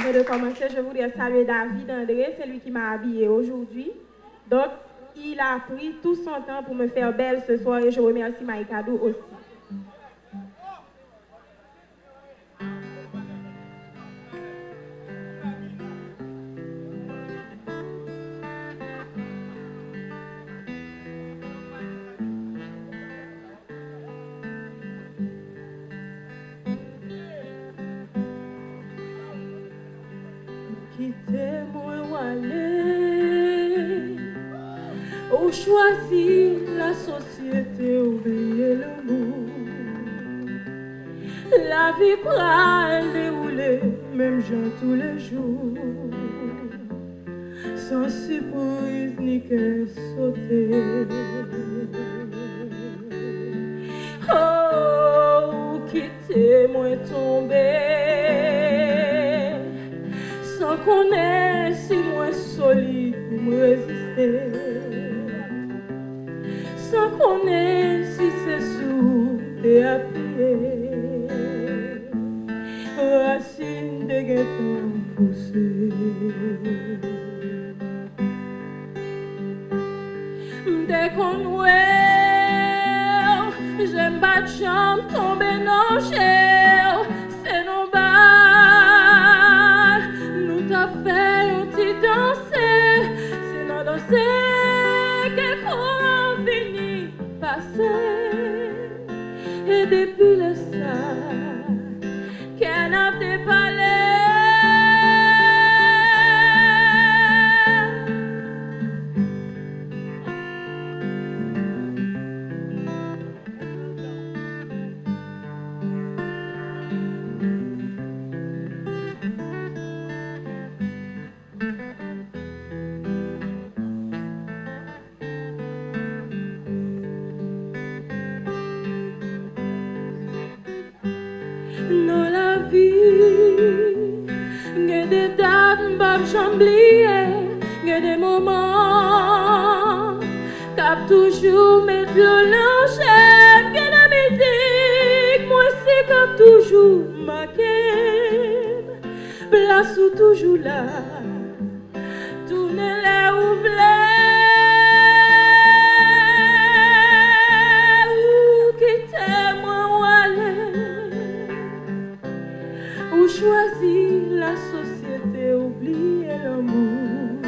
avant de commencer, je voudrais saluer David André, c'est lui qui m'a habillé aujourd'hui. Donc, il a pris tout son temps pour me faire belle ce soir et je remercie Maïkadou aussi. Quittez-moi ou aller, ou choisir la société, oublier l'amour. La vie pourra dérouler, même gens tous les jours, sans surprise ni qu'elle sauter. Oh, quittez-moi tomber, sans connaître si moi solide pour me résister, sans connaître si c'est sous et appuyé, racine de guetton poussée. Dès qu'on ouait, j'aime pas de chambre tomber dans cher, c'est non bas. Nous t'a fait un petit danser, c'est non danser que qu'on finit passer. Et depuis le ça, qu'elle n'a pas dans la vie, il y a des dates, j'oublier, il y a des moments, cap toujours mettre le lancer, il y a la musique, moi c'est cap toujours marqué, place ou toujours là, tourner les ouvrés. Ou choisir la société, oublier l'amour.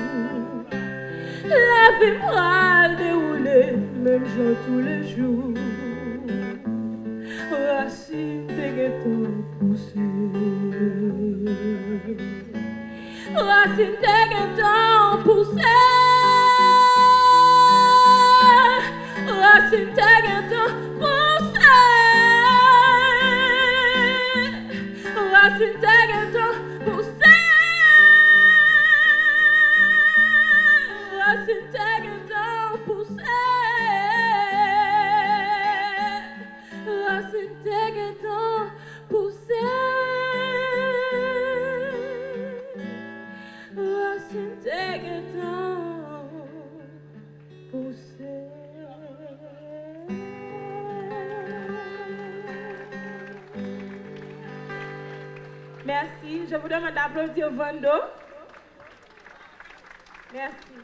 La vie va dérouler, même jour tous les jours. Racine de guetton poussée. Racine de guetton poussée. Racine de guetton poussée. Racine de guetton poussée. Racine de guetton poussée. Racine de guetton poussée. Racine de guetton poussée. Merci. Je vous demande d'applaudir Vando. Merci.